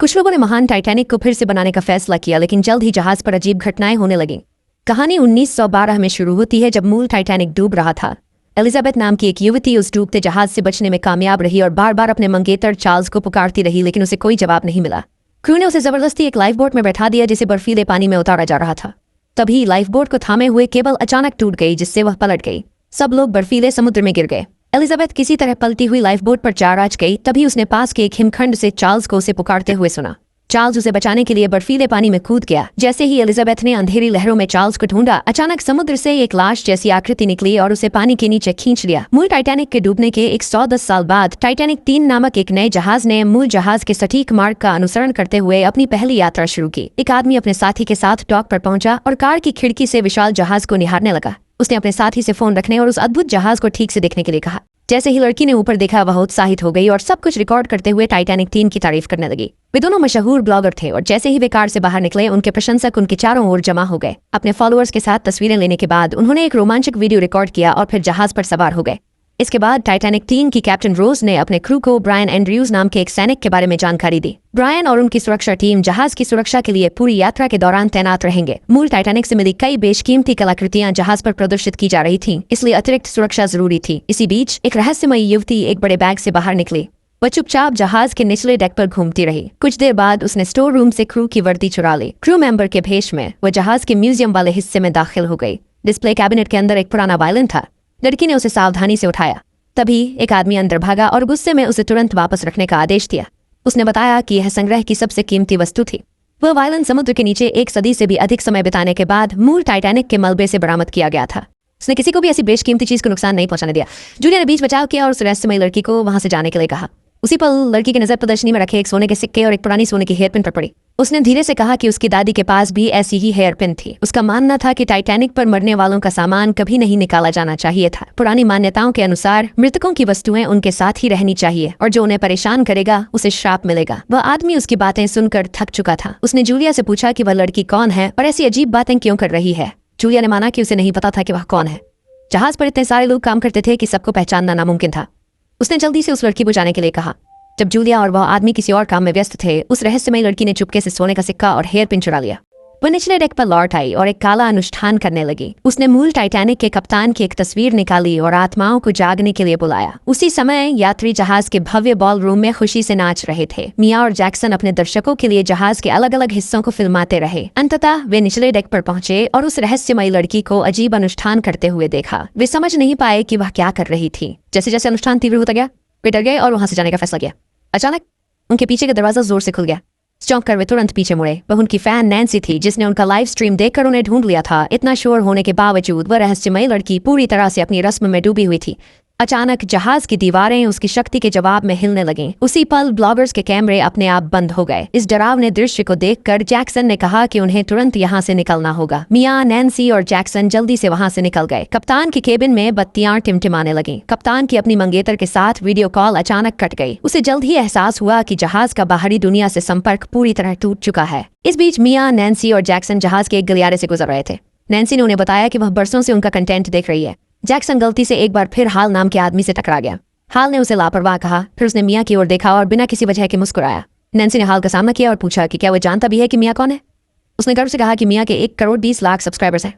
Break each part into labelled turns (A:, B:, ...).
A: कुछ लोगों ने महान टाइटैनिक को फिर से बनाने का फैसला किया, लेकिन जल्द ही जहाज पर अजीब घटनाएं होने लगीं। कहानी 1912 में शुरू होती है, जब मूल टाइटैनिक डूब रहा था। एलिजाबेथ नाम की एक युवती उस डूबते जहाज से बचने में कामयाब रही और बार बार अपने मंगेतर चार्ल्स को पुकारती रही, लेकिन उसे कोई जवाब नहीं मिला। क्रू ने उसे जबरदस्ती एक लाइफ बोट में बैठा दिया, जिसे बर्फीले पानी में उतारा जा रहा था। तभी लाइफ बोट को थामे हुए केबल अचानक टूट गई, जिससे वह पलट गई। सब लोग बर्फीले समुद्र में गिर गए। एलिजाबेथ किसी तरह पलटी हुई लाइफ बोट पर जा राज गई। तभी उसने पास के एक हिमखंड से चार्ल्स को उसे पुकारते हुए सुना। चार्ल्स उसे बचाने के लिए बर्फीले पानी में कूद गया। जैसे ही एलिजाबेथ ने अंधेरी लहरों में चार्ल्स को ढूंढा, अचानक समुद्र से एक लाश जैसी आकृति निकली और उसे पानी के नीचे खींच लिया। मूल टाइटैनिक के डूबने के 110 साल बाद टाइटैनिक 3 नामक एक नए जहाज ने मूल जहाज के सटीक मार्ग का अनुसरण करते हुए अपनी पहली यात्रा शुरू की। एक आदमी अपने साथी के साथ डॉक पर पहुंचा और कार की खिड़की से विशाल जहाज को निहारने लगा। उसने अपने साथी से फोन रखने और उस अद्भुत जहाज को ठीक से देखने के लिए कहा। जैसे ही लड़की ने ऊपर देखा, वह उत्साहित हो गई और सब कुछ रिकॉर्ड करते हुए टाइटैनिक 3 की तारीफ करने लगी। वे दोनों मशहूर ब्लॉगर थे और जैसे ही वे कार से बाहर निकले, उनके प्रशंसक उनके चारों ओर जमा हो गए। अपने फॉलोअर्स के साथ तस्वीरें लेने के बाद उन्होंने एक रोमांचक वीडियो रिकॉर्ड किया और फिर जहाज पर सवार हो गए। इसके बाद टाइटैनिक 3 की कैप्टन रोज ने अपने क्रू को ब्रायन एंड्रयूज नाम के एक सैनिक के बारे में जानकारी दी। ब्रायन और उनकी सुरक्षा टीम जहाज की सुरक्षा के लिए पूरी यात्रा के दौरान तैनात रहेंगे। मूल टाइटैनिक से मिली कई बेशकीमती कलाकृतियां जहाज पर प्रदर्शित की जा रही थीं, इसलिए अतिरिक्त सुरक्षा जरूरी थी। इसी बीच एक रहस्यमयी युवती एक बड़े बैग से बाहर निकली। वह चुपचाप जहाज के निचले डेक पर घूमती रही। कुछ देर बाद उसने स्टोर रूम से क्रू की वर्दी चुरा ली। क्रू मेंबर के भेष में वह जहाज के म्यूजियम वाले हिस्से में दाखिल हो गई। डिस्प्ले कैबिनेट के अंदर एक पुराना वायलिन था। लड़की ने उसे सावधानी से उठाया। तभी एक आदमी अंदर भागा और गुस्से में उसे तुरंत वापस रखने का आदेश दिया। उसने बताया कि यह संग्रह की सबसे कीमती वस्तु थी। वह वायलिन समुद्र के नीचे 1 सदी से भी अधिक समय बिताने के बाद मूल टाइटैनिक के मलबे से बरामद किया गया था। उसने किसी को भी ऐसी बेशकीमती चीज को नुकसान नहीं पहुंचाने दिया। जूलिया ने बीच बचाव किया और उस रहस्यमयी लड़की को वहां से जाने के लिए कहा। उसी पल लड़की की नजर प्रदर्शनी में रखे एक सोने के सिक्के और एक पुरानी सोने की हेयरपिन पर पड़ी। उसने धीरे से कहा कि उसकी दादी के पास भी ऐसी ही हेयरपिन थी। उसका मानना था कि टाइटैनिक पर मरने वालों का सामान कभी नहीं निकाला जाना चाहिए था। पुरानी मान्यताओं के अनुसार मृतकों की वस्तुएं उनके साथ ही रहनी चाहिए और जो उन्हें परेशान करेगा उसे श्राप मिलेगा। वह आदमी उसकी बातें सुनकर थक चुका था। उसने जूलिया से पूछा कि वह लड़की कौन है और ऐसी अजीब बातें क्यों कर रही है। जूलिया ने माना कि उसे नहीं पता था कि वह कौन है। जहाज पर इतने सारे लोग काम करते थे कि सबको पहचानना नामुमकिन था। उसने जल्दी से उस लड़की को जाने के लिए कहा। जब जूलिया और वह आदमी किसी और काम में व्यस्त थे, उस रहस्यमयी लड़की ने चुपके से सोने का सिक्का और हेयरपिन चुरा लिया। वह निचले डेक पर लौट आई और एक काला अनुष्ठान करने लगी। उसने मूल टाइटैनिक के कप्तान की एक तस्वीर निकाली और आत्माओं को जागने के लिए बुलाया। उसी समय यात्री जहाज के भव्य बॉल रूम में खुशी से नाच रहे थे। मिया और जैक्सन अपने दर्शकों के लिए जहाज के अलग अलग हिस्सों को फिल्माते रहे। अंततः वे निचले डेक पर पहुंचे और उस रहस्यमयी लड़की को अजीब अनुष्ठान करते हुए देखा। वे समझ नहीं पाए कि वह क्या कर रही थी। जैसे जैसे अनुष्ठान तीव्र होता गया, वे डर गए और वहां से जाने का फैसला किया। अचानक उनके पीछे का दरवाजा जोर से खुल गया। चौंक कर वे तुरंत पीछे मुड़े। वह उनकी फैन नैन्सी थी, जिसने उनका लाइव स्ट्रीम देखकर उन्हें ढूंढ लिया था। इतना शोर होने के बावजूद वह रहस्यमयी लड़की पूरी तरह से अपनी रस्म में डूबी हुई थी। अचानक जहाज की दीवारें उसकी शक्ति के जवाब में हिलने लगीं। उसी पल ब्लॉगर्स के कैमरे अपने आप बंद हो गए। इस डरावने दृश्य को देखकर जैक्सन ने कहा कि उन्हें तुरंत यहाँ से निकलना होगा। मिया, नैन्सी और जैक्सन जल्दी से वहां से निकल गए। कप्तान की केबिन में बत्तियां टिमटिमाने लगीं। कप्तान की अपनी मंगेतर के साथ वीडियो कॉल अचानक कट गई। उसे जल्द ही एहसास हुआ कि जहाज का बाहरी दुनिया से संपर्क पूरी तरह टूट चुका है। इस बीच मिया, नैन्सी और जैक्सन जहाज के एक गलियारे से गुजर रहे थे। नैन्सी ने उन्हें बताया कि वह बरसों से उनका कंटेंट देख रही है। जैक्सन गलती से एक बार फिर हाल नाम के आदमी से टकरा गया। हाल ने उसे लापरवाह कहा। फिर उसने मिया की ओर देखा और बिना किसी वजह के मुस्कुराया। नैन्सी ने हाल का सामना किया और पूछा कि क्या वह जानता भी है कि मिया कौन है। उसने गर्व से कहा कि मिया के 1 करोड़ 20 लाख सब्सक्राइबर्स हैं।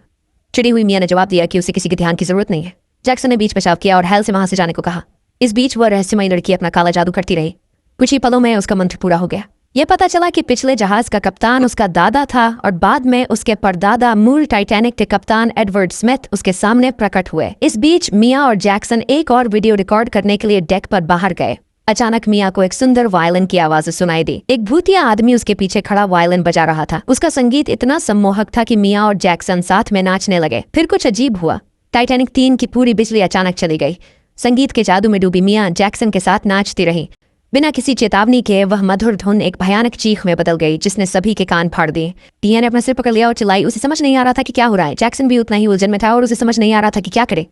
A: चिड़ी हुई मिया ने जवाब दिया कि उसे किसी के ध्यान की जरूरत नहीं है। जैक्सन ने बीच बचाव किया और हाल से वहां से जाने को कहा। इस बीच वह रहस्यमयी लड़की अपना काला जादू करती रही। कुछ ही पलों में उसका मंत्र पूरा हो गया। यह पता चला कि पिछले जहाज का कप्तान उसका दादा था और बाद में उसके परदादा मूल टाइटैनिक के कप्तान एडवर्ड स्मिथ उसके सामने प्रकट हुए। इस बीच मिया और जैक्सन एक और वीडियो रिकॉर्ड करने के लिए डेक पर बाहर गए। अचानक मिया को एक सुंदर वायलिन की आवाज सुनाई दी। एक भूतिया आदमी उसके पीछे खड़ा वायलिन बजा रहा था। उसका संगीत इतना सम्मोहक था कि मिया और जैक्सन साथ में नाचने लगे। फिर कुछ अजीब हुआ। टाइटैनिक 3 की पूरी बिजली अचानक चली गई। संगीत के जादू में डूबी मिया जैक्सन के साथ नाचती रही। बिना किसी चेतावनी के वह मधुर धुन एक भयानक चीख में बदल गई, जिसने सभी के कान फाड़ दिए। टिया ने अपना सिर पकड़ लिया और चिल्लाई। उसे समझ नहीं आ रहा था कि क्या हो रहा है। जैक्सन भी उतना ही उलझन में था और उसे समझ नहीं आ रहा था कि क्या करे।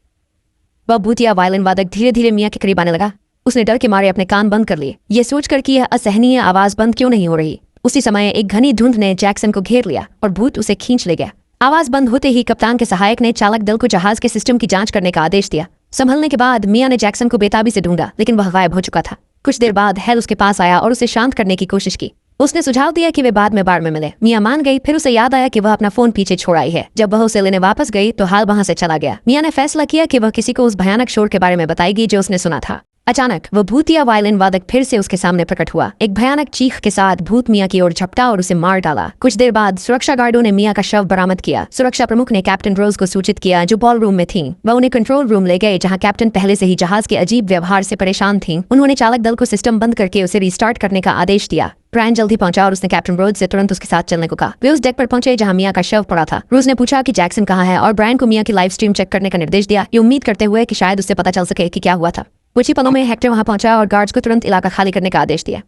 A: वह भूतिया वायलिन वादक धीरे धीरे मिया के करीब आने लगा। उसने डर के मारे अपने कान बंद कर लिए, ये सोचकर कि यह असहनीय आवाज बंद क्यों नहीं हो रही। उसी समय एक घनी धुंध ने जैक्सन को घेर लिया और भूत उसे खींच ले गया। आवाज बंद होते ही कप्तान के सहायक ने चालक दल को जहाज के सिस्टम की जांच करने का आदेश दिया। संभलने के बाद मिया ने जैक्सन को बेताबी से ढूंढा, लेकिन वह गायब हो चुका था। कुछ देर बाद हेल उसके पास आया और उसे शांत करने की कोशिश की। उसने सुझाव दिया कि वे बाद में बार में मिले। मियां मान गई। फिर उसे याद आया कि वह अपना फोन पीछे छोड़ आई है। जब वह उसे लेने वापस गई तो हाल वहां से चला गया। मियां ने फैसला किया कि वह किसी को उस भयानक शोर के बारे में बताएगी जो उसने सुना था। अचानक वह भूतिया वायलिन वादक फिर से उसके सामने प्रकट हुआ। एक भयानक चीख के साथ भूत मियां की ओर झपटा और उसे मार डाला। कुछ देर बाद सुरक्षा गार्डों ने मियां का शव बरामद किया। सुरक्षा प्रमुख ने कैप्टन रोज को सूचित किया जो बॉल रूम में थी। वह उन्हें कंट्रोल रूम ले गए जहां कैप्टन पहले से ही जहाज के अजीब व्यवहार से परेशान थी। उन्होंने चालक दल को सिस्टम बंद करके उसे रिस्टार्ट करने का आदेश दिया। ब्रायन जल्दी पहुंचा और उसने कैप्टन रोज से तुरंत उसके साथ चलने को कहा। वे उस डेक पर पहुंचे जहां मियां का शव पड़ा था। रोज ने पूछा कि जैक्सन कहाँ है और ब्रायन को मियां की लाइव स्ट्रीम चेक करने का निर्देश दिया, ये उम्मीद करते हुए कि शायद उससे पता चल सके कि क्या हुआ था। कुछ ही पलों में हेक्टर वहां पहुंचा और गार्ड्स को तुरंत इलाका खाली करने का आदेश दिया।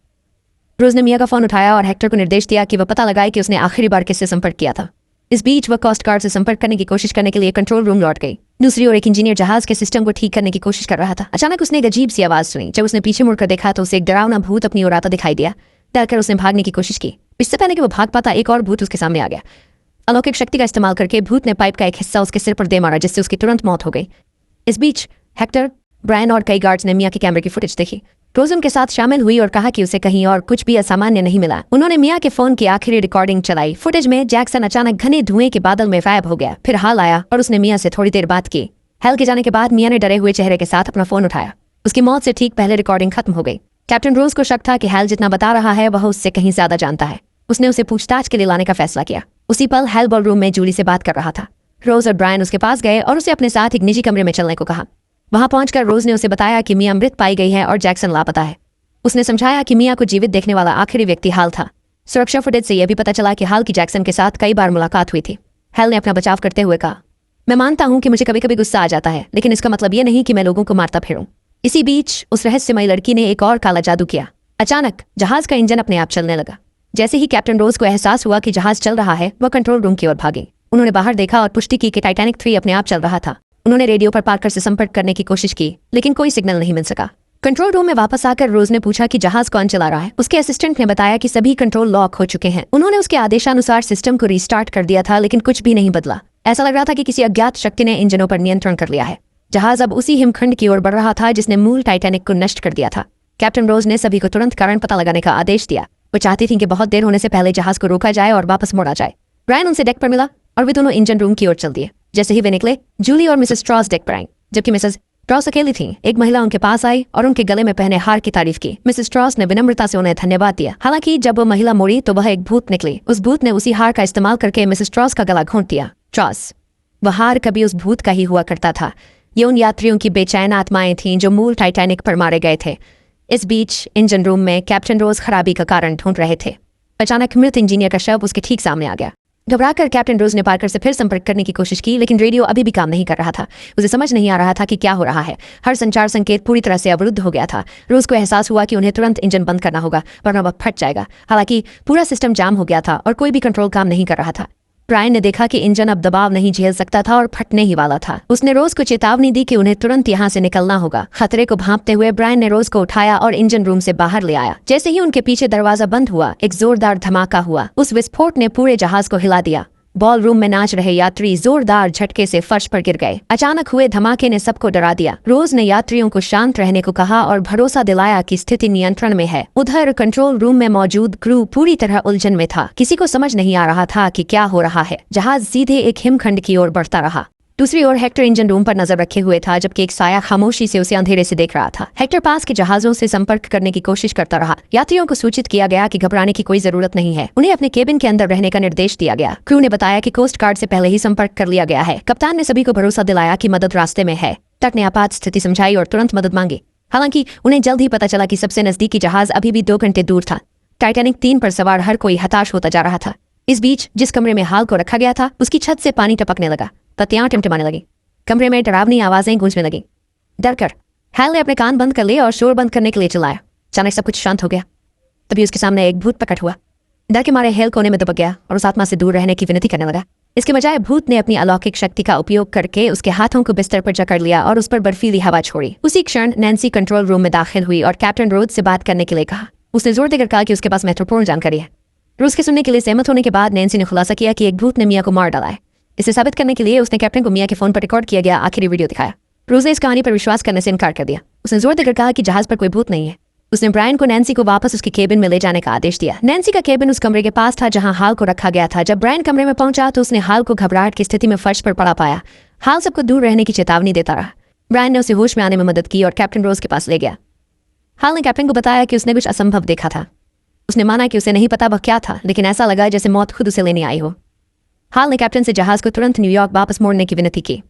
A: रोज ने मियां का फोन उठाया और हेक्टर को निर्देश दिया कि वह पता लगाए कि उसने आखिरी बार किससे संपर्क किया था। इस बीच वह कोस्ट गार्ड से संपर्क करने की कोशिश करने के लिए कंट्रोल रूम लौट गई। दूसरी ओर एक इंजीनियर जहाज के सिस्टम को ठीक करने की कोशिश कर रहा था। अचानक उसने एक अजीब सी आवाज सुनी। जब उसने पीछे मुड़कर देखा तो उसे एक डरावना भूत अपनी ओर आता दिखाई दिया। डरकर उसने भागने की कोशिश की। इससे पहले कि वो भाग पाता एक और भूत उसके सामने आ गया। अलौकिक शक्ति का इस्तेमाल करके भूत ने पाइप का एक हिस्सा उसके सिर पर दे मारा जिससे उसकी तुरंत मौत हो गई। इस बीच हेक्टर, ब्रायन और कई गार्ड्स ने मियां के कैमरे की फुटेज देखी। रोज उनके साथ शामिल हुई और कहा कि उसे कहीं और कुछ भी असामान्य नहीं मिला। उन्होंने मियां के फोन की आखिरी रिकॉर्डिंग चलाई। फुटेज में जैक्सन अचानक घने धुएं के बादल में गायब हो गया। फिर हाल आया और उसने मियां से थोड़ी देर बात की। हेल के जाने के बाद मियां ने डरे हुए चेहरे के साथ अपना फोन उठाया। उसकी मौत से ठीक पहले रिकॉर्डिंग खत्म हो गई। कैप्टन रोज को शक था कि हेल जितना बता रहा है वह उससे कहीं ज्यादा जानता है। उसने उसे पूछताछ के लिए लाने का फैसला किया। उसी पल हेल बॉल रूम में जूली से बात कर रहा था। रोज और ब्रायन उसके पास गए और उसे अपने साथ एक निजी कमरे में चलने को कहा। वहां पहुंचकर रोज ने उसे बताया कि मियां मृत पाई गई है और जैक्सन लापता है। उसने समझाया कि मियां को जीवित देखने वाला आखिरी व्यक्ति हाल था। सुरक्षा फुटेज से यह भी पता चला कि हाल की जैक्सन के साथ कई बार मुलाकात हुई थी। हेल ने अपना बचाव करते हुए कहा, मैं मानता हूं कि मुझे कभी कभी गुस्सा आ जाता है, लेकिन इसका मतलब यह नहीं कि मैं लोगों को मारता फिरूं। इसी बीच उस रहस्यमयी लड़की ने एक और काला जादू किया। अचानक जहाज का इंजन अपने आप चलने लगा। जैसे ही कैप्टन रोज को एहसास हुआ कि जहाज चल रहा है, वह कंट्रोल रूम की ओर भागी। उन्होंने बाहर देखा और पुष्टि की कि टाइटैनिक 3 अपने आप चल रहा था। उन्होंने रेडियो पर पार्कर से संपर्क करने की कोशिश की, लेकिन कोई सिग्नल नहीं मिल सका। कंट्रोल रूम में वापस आकर रोज ने पूछा कि जहाज कौन चला रहा है। उसके असिस्टेंट ने बताया कि सभी कंट्रोल लॉक हो चुके हैं। उन्होंने उसके आदेशानुसार सिस्टम को रिस्टार्ट कर दिया था, लेकिन कुछ भी नहीं बदला। ऐसा लग रहा था कि किसी अज्ञात शक्ति ने इंजनों पर नियंत्रण कर लिया है। जहाज अब उसी हिमखंड की ओर बढ़ रहा था जिसने मूल टाइटैनिक को नष्ट कर दिया था। कैप्टन रोज ने सभी को तुरंत कारण पता लगाने का आदेश दिया। वो चाहती थी कि बहुत देर होने से पहले जहाज को रोका जाए और वापस मोड़ा जाए। ब्रायन उनसे डेक पर मिला और वे दोनों इंजन रूम की ओर चल दिए। जैसे ही वे निकले, जूली और मिसेस स्ट्रॉस डेक पर आई, जबकि मिसेस स्ट्रॉस अकेली थी। एक महिला उनके पास आई और उनके गले में पहने हार की तारीफ की। मिसेस स्ट्रॉस ने विनम्रता से उन्हें धन्यवाद दिया। हालांकि जब वो महिला मुड़ी तो वह एक भूत निकली। उस भूत ने उसी हार का इस्तेमाल करके मिसेस स्ट्रॉस का गला घोंट दिया। स्ट्रॉस, वह हार कभी उस भूत का ही हुआ करता था। ये उन यात्रियों की बेचैन आत्माएं थीं जो मूल टाइटैनिक पर मारे गए थे। इस बीच इंजन रूम में कैप्टन रोज खराबी का कारण ढूंढ रहे थे। अचानक मृत इंजीनियर का शव उसके ठीक सामने आ गया। घबराकर कैप्टन रोज ने पार्कर से फिर संपर्क करने की कोशिश की, लेकिन रेडियो अभी भी काम नहीं कर रहा था। उसे समझ नहीं आ रहा था कि क्या हो रहा है। हर संचार संकेत पूरी तरह से अवरुद्ध हो गया था। रोज को एहसास हुआ कि उन्हें तुरंत इंजन बंद करना होगा, वरना वह फट जाएगा। हालांकि पूरा सिस्टम जाम हो गया था और कोई भी कंट्रोल काम नहीं कर रहा था। ब्रायन ने देखा कि इंजन अब दबाव नहीं झेल सकता था और फटने ही वाला था। उसने रोज को चेतावनी दी कि उन्हें तुरंत यहाँ से निकलना होगा। खतरे को भांपते हुए ब्रायन ने रोज को उठाया और इंजन रूम से बाहर ले आया। जैसे ही उनके पीछे दरवाजा बंद हुआ, एक जोरदार धमाका हुआ। उस विस्फोट ने पूरे जहाज को हिला दिया। बॉल रूम में नाच रहे यात्री जोरदार झटके से फर्श पर गिर गए। अचानक हुए धमाके ने सबको डरा दिया। रोज ने यात्रियों को शांत रहने को कहा और भरोसा दिलाया कि स्थिति नियंत्रण में है। उधर कंट्रोल रूम में मौजूद क्रू पूरी तरह उलझन में था। किसी को समझ नहीं आ रहा था कि क्या हो रहा है। जहाज सीधे एक हिमखंड की ओर बढ़ता रहा। दूसरी ओर हेक्टर इंजन रूम पर नजर रखे हुए था, जबकि एक साया खामोशी से उसे अंधेरे से देख रहा था। हेक्टर पास के जहाजों से संपर्क करने की कोशिश करता रहा। यात्रियों को सूचित किया गया कि घबराने की कोई जरूरत नहीं है। उन्हें अपने केबिन के अंदर रहने का निर्देश दिया गया। क्रू ने बताया कि कोस्ट गार्ड से पहले ही संपर्क कर लिया गया है। कप्तान ने सभी को भरोसा दिलाया कि मदद रास्ते में है। तट ने आपात स्थिति समझाई और तुरंत मदद मांगी। हालांकि उन्हें जल्द ही पता चला कि सबसे नजदीकी जहाज अभी भी 2 घंटे दूर था। टाइटैनिक 3 पर सवार हर कोई हताश होता जा रहा था। इस बीच जिस कमरे में हाल को रखा गया था, उसकी छत से पानी टपकने लगा। पत्तियां टिमटिमाने लगी। कमरे में डरावनी आवाजें गूंजने लगी। डरकर हैल ने अपने कान बंद कर लिए और शोर बंद करने के लिए चिल्लाया। अचानक सब कुछ शांत हो गया। तभी उसके सामने एक भूत प्रकट हुआ। डर के मारे हेल कोने में दबक गया और उस आत्मा से दूर रहने की विनती करने लगा। इसके बजाय भूत ने अपनी अलौकिक शक्ति का उपयोग करके उसके हाथों को बिस्तर पर जकड़ लिया और उस पर बर्फीली हवा छोड़ी। उसी क्षण नैन्सी कंट्रोल रूम में दाखिल हुई और कैप्टन रोज से बात करने के लिए कहा। उसने जोर देकर कहा कि उसके पास महत्वपूर्ण जानकारी है। रोज के सुनने के लिए सहमत होने के बाद नैन्सी ने खुलासा किया कि एक भूत ने मियां को मार डाला है। इसे साबित करने के लिए उसने कैप्टन को मियां के फोन पर रिकॉर्ड किया गया आखिरी वीडियो दिखाया। रोज ने इस कहानी पर विश्वास करने से इनकार कर दिया। उसने जोर देकर कहा कि जहाज पर कोई भूत नहीं है। उसने ब्रायन को नैन्सी को वापस उसके केबिन में ले जाने का आदेश दिया। नैन्सी का केबिन उस कमरे के पास था जहां हाल को रखा गया था। जब ब्रायन कमरे में पहुंचा तो उसने हाल को घबराहट की स्थिति में फर्श पर पड़ा पाया। हाल सबको दूर रहने की चेतावनी देता रहा। ब्रायन ने उसे होश में आने में मदद की और कैप्टन रोज के पास ले गया। हाल ने कैप्टन को बताया कि उसने कुछ असंभव देखा था। उसने माना कि उसे नहीं पता वह क्या था, लेकिन ऐसा लगा जैसे मौत खुद उसे लेने आई हो। हाल ने कैप्टन से जहाज को तुरंत न्यूयॉर्क वापस मोड़ने की विनती की।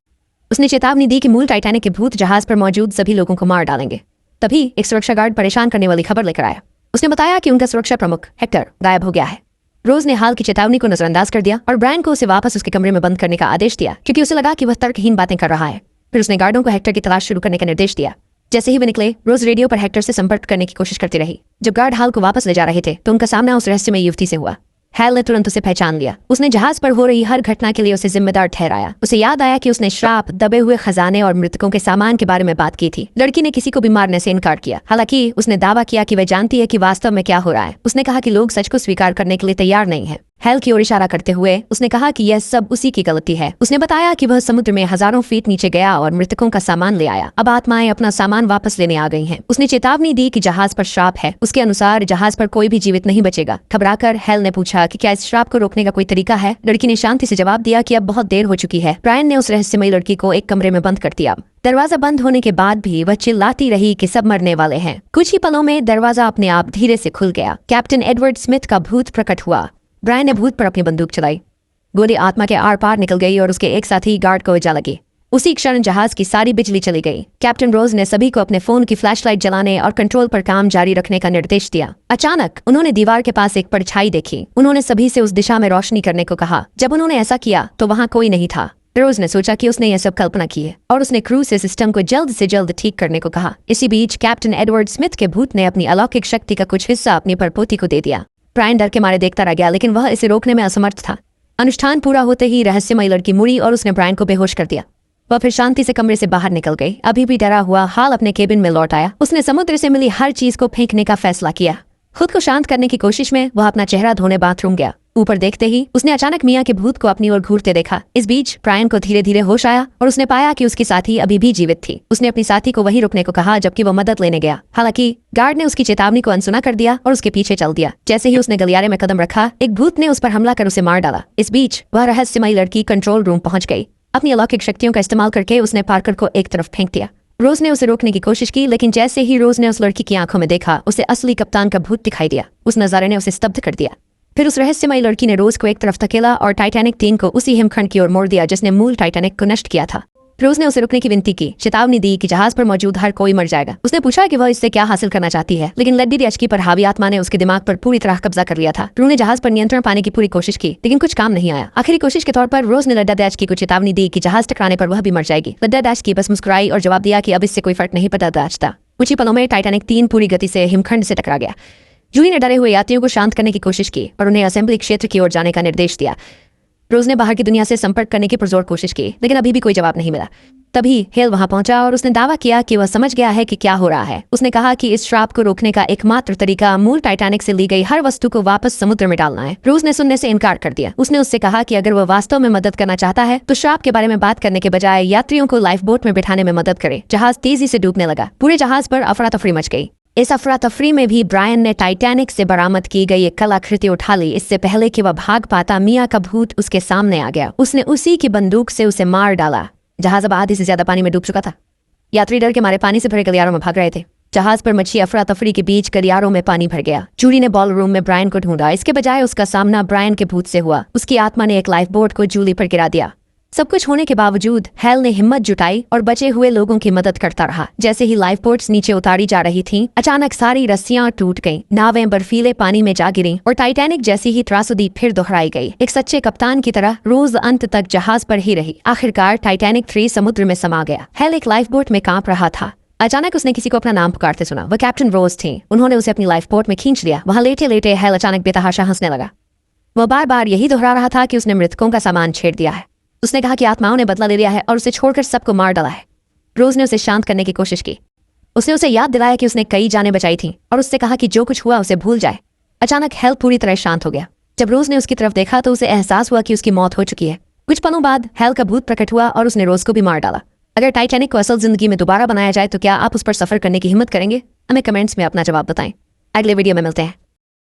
A: उसने चेतावनी दी कि मूल टाइटैनिक के भूत जहाज पर मौजूद सभी लोगों को मार डालेंगे। तभी एक सुरक्षा गार्ड परेशान करने वाली खबर लेकर आया। उसने बताया कि उनका सुरक्षा प्रमुख हेक्टर गायब हो गया है। रोज ने हाल की चेतावनी को नजरअंदाज कर दिया और ब्रायन को उसे वापस उसके कमरे में बंद करने का आदेश दिया, क्योंकि उसे लगा कि वह तर्कहीन बातें कर रहा है। फिर उसने गार्डों को हेक्टर की तलाश शुरू करने का निर्देश दिया। जैसे ही वे निकले, रोज रेडियो पर हेक्टर से संपर्क करने की कोशिश करती रही। जब गार्ड हाल को वापस ले जा रहे थे तो उनका सामना उस रहस्यमय युवती से हुआ। हैल ने तुरंत उसे पहचान लिया। उसने जहाज पर हो रही हर घटना के लिए उसे जिम्मेदार ठहराया। उसे याद आया कि उसने श्राप, दबे हुए खजाने और मृतकों के सामान के बारे में बात की थी। लड़की ने किसी को भी मारने से इनकार किया। हालांकि उसने दावा किया कि वह जानती है कि वास्तव में क्या हो रहा है। उसने कहा कि लोग सच को स्वीकार करने के लिए तैयार नहीं है। हैल की ओर इशारा करते हुए उसने कहा कि यह सब उसी की गलती है। उसने बताया कि वह समुद्र में हजारों फीट नीचे गया और मृतकों का सामान ले आया। अब आत्माएं अपना सामान वापस लेने आ गई हैं। उसने चेतावनी दी कि जहाज पर श्राप है। उसके अनुसार जहाज पर कोई भी जीवित नहीं बचेगा। घबराकर हैल ने पूछा कि क्या इस श्राप को रोकने का कोई तरीका है। लड़की ने शांति से जवाब दिया कि अब बहुत देर हो चुकी है। ब्रायन ने उस रहस्यमयी लड़की को एक कमरे में बंद कर दिया। दरवाजा बंद होने के बाद भी वह चिल्लाती रही कि सब मरने वाले हैं। कुछ ही पलों में दरवाजा अपने आप धीरे से खुल गया। कैप्टन एडवर्ड स्मिथ का भूत प्रकट हुआ। ब्रायन ने भूत पर अपनी बंदूक चलाई। गोली आत्मा के आर पार निकल गई और उसके एक साथी गार्ड को जा लगी। उसी क्षण जहाज की सारी बिजली चली गई। कैप्टन रोज ने सभी को अपने फोन की फ्लैशलाइट जलाने और कंट्रोल पर काम जारी रखने का निर्देश दिया। अचानक उन्होंने दीवार के पास एक परछाई देखी। उन्होंने सभी से उस दिशा में रोशनी करने को कहा। जब उन्होंने ऐसा किया तो वहां कोई नहीं था। रोज ने सोचा कि उसने यह सब कल्पना की है और उसने क्रू से सिस्टम को जल्द से जल्द ठीक करने को कहा। इसी बीच कैप्टन एडवर्ड स्मिथ के भूत ने अपनी अलौकिक शक्ति का कुछ हिस्सा अपनी परपोती को दे दिया। ब्रायन डर के मारे देखता रह गया, लेकिन वह इसे रोकने में असमर्थ था। अनुष्ठान पूरा होते ही रहस्यमयी लड़की मुड़ी और उसने ब्रायन को बेहोश कर दिया। वह फिर शांति से कमरे से बाहर निकल गई। अभी भी डरा हुआ हाल अपने केबिन में लौट आया। उसने समुद्र से मिली हर चीज को फेंकने का फैसला किया। खुद को शांत करने की कोशिश में वह अपना चेहरा धोने बाथरूम गया। ऊपर देखते ही उसने अचानक मिया के भूत को अपनी ओर घूरते देखा। इस बीच ब्रायन को धीरे धीरे होश आया और उसने पाया कि उसकी साथी अभी भी जीवित थी। उसने अपनी साथी को वहीं रुकने को कहा जबकि वह मदद लेने गया। हालांकि गार्ड ने उसकी चेतावनी को अनसुना कर दिया और उसके पीछे चल दिया। जैसे ही उसने गलियारे में कदम रखा, एक भूत ने उस पर हमला कर उसे मार डाला। इस बीच वह रहस्यमयी लड़की कंट्रोल रूम पहुंच गई। अपनी अलौकिक शक्तियों का इस्तेमाल करके उसने पार्कर को एक तरफ फेंक दिया। रोज ने उसे रोकने की कोशिश की, लेकिन जैसे ही रोज ने उस लड़की की आंखों में देखा, उसे असली कप्तान का भूत दिखाई दिया। उस नजारे ने उसे स्तब्ध कर दिया। फिर उस रहस्यमयी लड़की ने रोज को एक तरफ धकेला और टाइटैनिक 3 को उसी हिमखंड की ओर मोड़ दिया जिसने मूल टाइटैनिक को नष्ट किया था। रोज ने उसे रुकने की विनती की, चेतावनी दी कि जहाज पर मौजूद हर कोई मर जाएगा। उसने पूछा कि वह इससे क्या हासिल करना चाहती है, लेकिन लड्डी रियाचकी पर हावी आत्मा ने उसके दिमाग पर पूरी तरह कब्जा कर लिया था। रू ने जहाज पर नियंत्रण पाने की पूरी कोशिश की, लेकिन कुछ काम नहीं आया। आखिरी कोशिश के तौर पर रोज ने लड्डा डैचकी को चेतावनी दी कि जहाज टकराने पर वह भी मर जाएगी। लड्डा डैचकी बस मुस्कुराई और जवाब दिया कि अब इससे कोई फर्क नहीं पड़ता। कुछ ही पलों में टाइटैनिक 3 पूरी गति से हिमखंड से टकरा गया। जूही ने डरे हुए यात्रियों को शांत करने की कोशिश की और उन्हें असेंबली क्षेत्र की ओर जाने का निर्देश दिया। रोज ने बाहर की दुनिया से संपर्क करने की पुरजोर कोशिश की, लेकिन अभी भी कोई जवाब नहीं मिला। तभी हेल वहां पहुंचा और उसने दावा किया कि वह समझ गया है कि क्या हो रहा है। उसने कहा कि इस श्राप को रोकने का एकमात्र तरीका मूल टाइटैनिक से ली गई हर वस्तु को वापस समुद्र में डालना है। रोज ने सुनने से इनकार कर दिया। उसने उससे कहा कि अगर वह वास्तव में मदद करना चाहता है तो श्राप के बारे में बात करने के बजाय यात्रियों को लाइफ बोट में बिठाने में मदद करे। जहाज तेजी से डूबने लगा। पूरे जहाज पर अफरा तफरी मच गई। इस अफरा तफरी में भी ब्रायन ने टाइटैनिक से बरामद की गई एक कलाकृति उठा ली। इससे पहले कि वह भाग पाता, मिया का भूत उसके सामने आ गया। उसने उसी की बंदूक से उसे मार डाला। जहाज अब आधे से ज्यादा पानी में डूब चुका था। यात्री डर के मारे पानी से भरे गलियारों में भाग रहे थे। जहाज पर मच्छी अफरा तफरी के बीच गलियारों में पानी भर गया। जूली ने बॉल रूम में ब्रायन को ढूंढा। इसके बजाय उसका सामना ब्रायन के भूत से हुआ। उसकी आत्मा ने एक लाइफ बोट को जूली पर गिरा दिया। सब कुछ होने के बावजूद हैल ने हिम्मत जुटाई और बचे हुए लोगों की मदद करता रहा। जैसे ही लाइफ बोट्स नीचे उतारी जा रही थीं, अचानक सारी रस्सियां टूट गईं, नावें बर्फीले पानी में जा गिरीं और टाइटैनिक जैसी ही त्रासदी फिर दोहराई गई। एक सच्चे कप्तान की तरह रोज अंत तक जहाज पर ही रही। आखिरकार टाइटैनिक 3 समुद्र में समा गया। हैल एक लाइफ बोट में कांप रहा था। अचानक उसने किसी को अपना नाम पुकारते सुना। वह कैप्टन रोज थे। उन्होंने उसे अपनी लाइफ बोट में खींच लिया। वहां लेटे लेटे हैल अचानक बेतहाशा हंसने लगा। वह बार बार यही दोहरा रहा था कि उसने मृतकों का सामान छेड़ दिया है। उसने कहा कि आत्माओं ने बदला ले लिया है और उसे छोड़कर सबको मार डाला है। रोज ने उसे शांत करने की कोशिश की। उसने उसे याद दिलाया कि उसने कई जानें बचाई थीं और उससे कहा कि जो कुछ हुआ उसे भूल जाए। अचानक हैल पूरी तरह शांत हो गया। जब रोज ने उसकी तरफ देखा तो उसे एहसास हुआ कि उसकी मौत हो चुकी है। कुछ पलों बाद हैल का भूत प्रकट हुआ और उसने रोज को भी मार डाला। अगर टाइटैनिक को असल जिंदगी में दोबारा बनाया जाए तो क्या आप उस पर सफर करने की हिम्मत करेंगे? हमें कमेंट्स में अपना जवाब बताएं। अगले वीडियो में मिलते हैं।